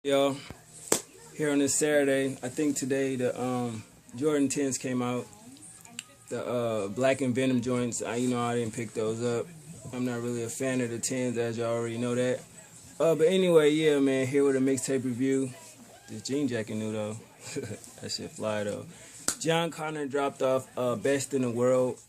Yo, here on this Saturday, I think today the Jordan 10s came out. The Black and Venom joints. I didn't pick those up. I'm not really a fan of the 10s, as y'all already know that. But anyway, yeah, man, here with a mixtape review. This jean jacket new though. That shit fly though. John Connor dropped off Best in the World.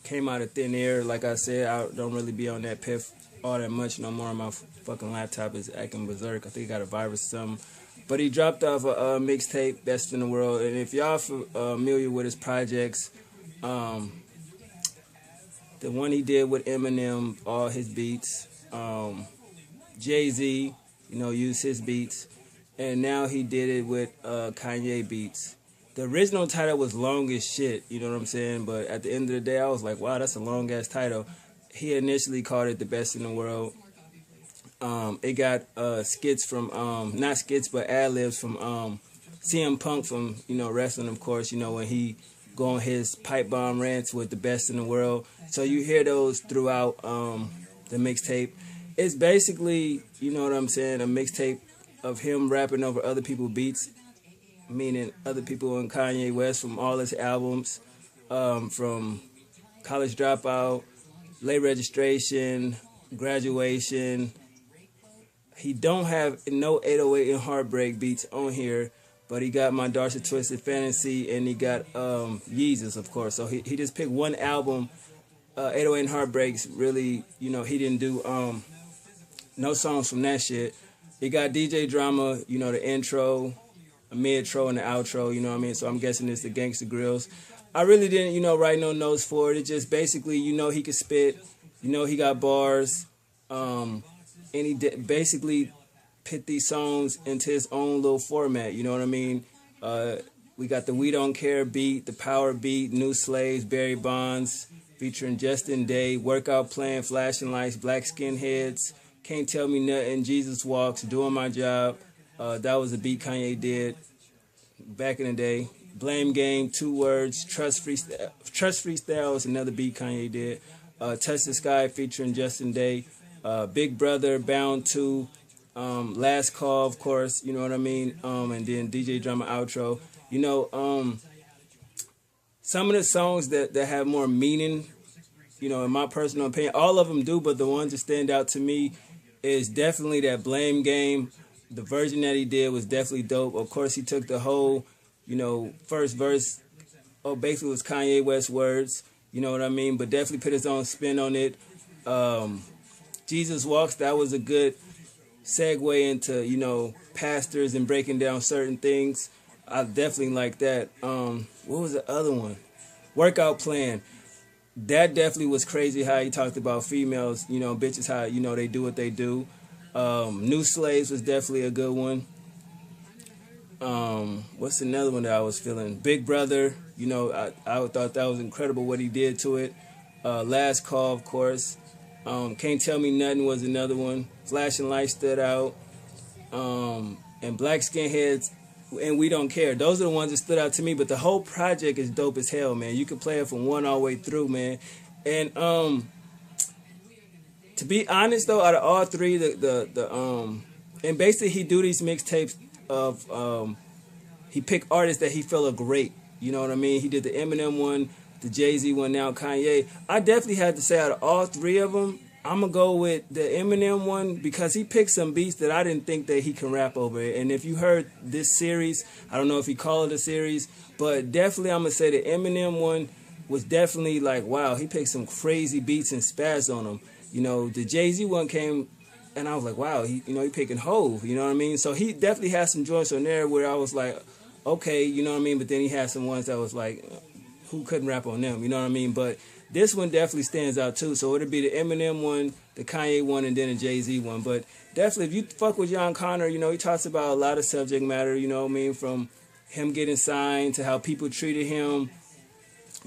Came out of thin air. Like I said, I don't really be on that piff all that much no more. My fucking laptop is acting berserk. I think I got a virus or something. But he dropped off a mixtape, Best in the World. And if y'all familiar with his projects, the one he did with Eminem, all his beats, Jay-Z, used his beats, and now he did it with Kanye beats. The original title was long as shit, you know what I'm saying? But at the end of the day, I was like, wow, that's a long-ass title. He initially called it The Best in the World. It got skits from, not skits, but ad-libs from CM Punk from, wrestling, of course, when he go on his pipe bomb rants with The Best in the World. So you hear those throughout the mixtape. It's basically, you know what I'm saying, a mixtape of him rapping over other people's beats, meaning other people in Kanye West from all his albums, from College Dropout, Late Registration, Graduation. He don't have no 808 and Heartbreak beats on here, but he got My Dark Twisted Fantasy, and he got Yeezus, of course. So he just picked one album, 808 and Heartbreaks. Really, he didn't do no songs from that shit. He got DJ Drama, the intro, a mid-tro, and the outro, you know what I mean? So I'm guessing it's the Gangsta Grills. I really didn't, write no notes for it. It just basically, he could spit, he got bars, and he basically put these songs into his own little format, you know what I mean? We got the We Don't Care beat, the Power beat, New Slaves, Barry Bonds, featuring Justin Day, Workout Plan, Flashing Lights, Black Skinheads, Can't Tell Me Nothing, Jesus Walks, Doing My Job. That was a beat Kanye did back in the day. Blame Game, Two Words, Trust Freestyle is another beat Kanye did. Touch the Sky featuring Justin Day. Big Brother, Bound 2, Last Call, of course, you know what I mean? And then DJ Drama outro. Some of the songs that have more meaning, in my personal opinion, all of them do, but the ones that stand out to me is definitely that Blame Game. The version that he did was definitely dope. Of course, he took the whole, first verse, basically was Kanye West words, you know what I mean? But definitely put his own spin on it. Jesus Walks, that was a good segue into, pastors and breaking down certain things. I definitely like that. What was the other one? Workout Plan. That definitely was crazy how he talked about females, bitches, how, they do what they do. New Slaves was definitely a good one. What's another one that I was feeling? Big Brother, I thought that was incredible what he did to it. Last Call, of course. Can't Tell Me Nothing was another one. Flashing Lights stood out. And Black Skinheads and We Don't Care. Those are the ones that stood out to me. But the whole project is dope as hell, man. You can play it from one all the way through, man. And to be honest though, out of all three, and basically he do these mixtapes of he pick artists that he feel are great. You know what I mean? He did the Eminem one, the Jay-Z one, now Kanye. I definitely had to say out of all three of them, I'm going to go with the Eminem one because he picked some beats that I didn't think that he can rap over. And if you heard this series, I don't know if he called it a series, but definitely I'm going to say the Eminem one was definitely like, wow, he picked some crazy beats and spaz on them. The Jay-Z one came, and I was like, wow, he picking Hove, you know what I mean? So he definitely had some joints on there where I was like, okay, you know what I mean? But then he had some ones that was like, who couldn't rap on them, you know what I mean? But this one definitely stands out too. So it'll be the Eminem one, the Kanye one, and then the Jay-Z one. But definitely, if you fuck with John Connor, he talks about a lot of subject matter, you know what I mean? From him getting signed to how people treated him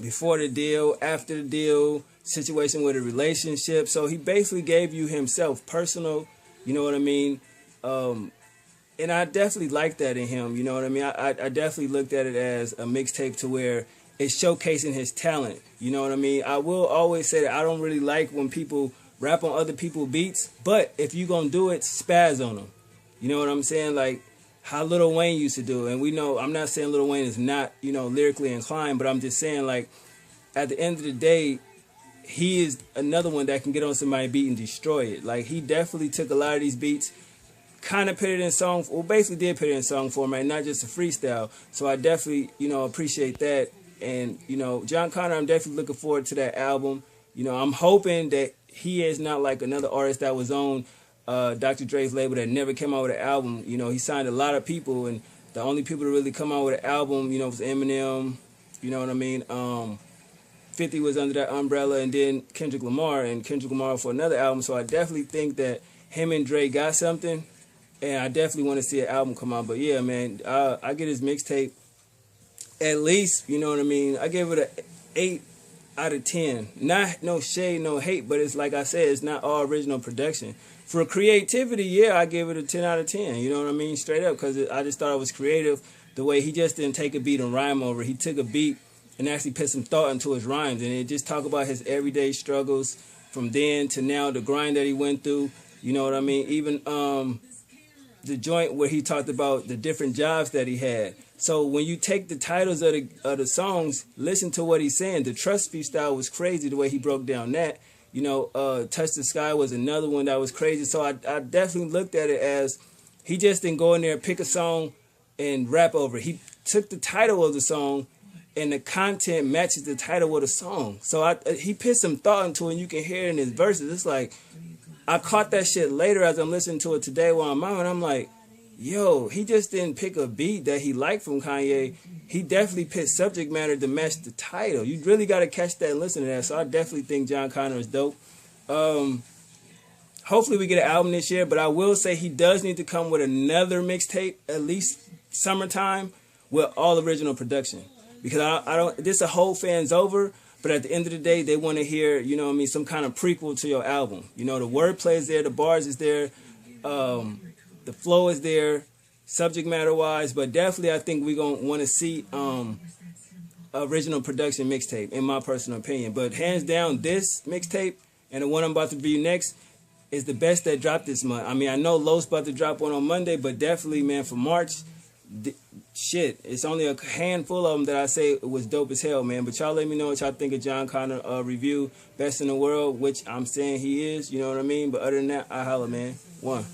before the deal, after the deal, situation with a relationship. So he basically gave you himself, personal, you know what I mean? And I definitely like that in him, you know what I mean? I definitely looked at it as a mixtape to where it's showcasing his talent, you know what I mean? I will always say that I don't really like when people rap on other people's beats, but if you gonna do it, spaz on them. You know what I'm saying? Like how Lil Wayne used to do. And we know, I'm not saying Lil Wayne is not, you know, lyrically inclined, but I'm just saying, like, at the end of the day, he is another one that can get on somebody's beat and destroy it. Like, he definitely took a lot of these beats, kind of put it in song, well, basically did put it in song format, not just a freestyle. So I definitely, you know, appreciate that. And, you know, John Connor, I'm definitely looking forward to that album. You know, I'm hoping that he is not like another artist that was on Dr. Dre's label that never came out with an album. You know, he signed a lot of people, and the only people to really come out with an album, you know, was Eminem, you know what I mean? 50 was under that umbrella, and then Kendrick Lamar for another album. So I definitely think that him and Dre got something, and I definitely want to see an album come out. But yeah, man, I get his mixtape at least, you know what I mean? I gave it an 8 out of 10. Not no shade, no hate, but it's like I said, it's not all original production. For creativity, yeah, I gave it a 10 out of 10. You know what I mean? Straight up, because I just thought it was creative. The way he just didn't take a beat and rhyme over. He took a beat and actually put some thought into his rhymes, and it just talk about his everyday struggles from then to now, the grind that he went through. You know what I mean? Even the joint where he talked about the different jobs that he had. So when you take the titles of the songs, listen to what he's saying. The Trust freestyle was crazy the way he broke down that. You know, Touch the Sky was another one that was crazy. So I definitely looked at it as he just didn't go in there and pick a song and rap over it. He took the title of the song and the content matches the title of the song. So he put some thought into it, and you can hear it in his verses. It's like, I caught that shit later as I'm listening to it today while I'm out, and I'm like, yo, he just didn't pick a beat that he liked from Kanye. He definitely picked subject matter to match the title. You really got to catch that and listen to that. So I definitely think John Connor is dope. Hopefully we get an album this year, but I will say he does need to come with another mixtape, at least summertime, with all original production. Because I don't, this a whole fan's over, but at the end of the day, they want to hear, you know what I mean, some kind of prequel to your album. You know, the wordplay is there, the bars is there, the flow is there, subject matter wise, but definitely I think we're going to want to see original production mixtape, in my personal opinion. But hands down, this mixtape and the one I'm about to review next is the best that dropped this month. I mean, I know Lowe's about to drop one on Monday, but definitely, man, for March, shit, it's only a handful of them that I say it was dope as hell, man. But y'all let me know what y'all think of John Connor review, Best in the World, which I'm saying he is, you know what I mean? But other than that, I holla, man. One.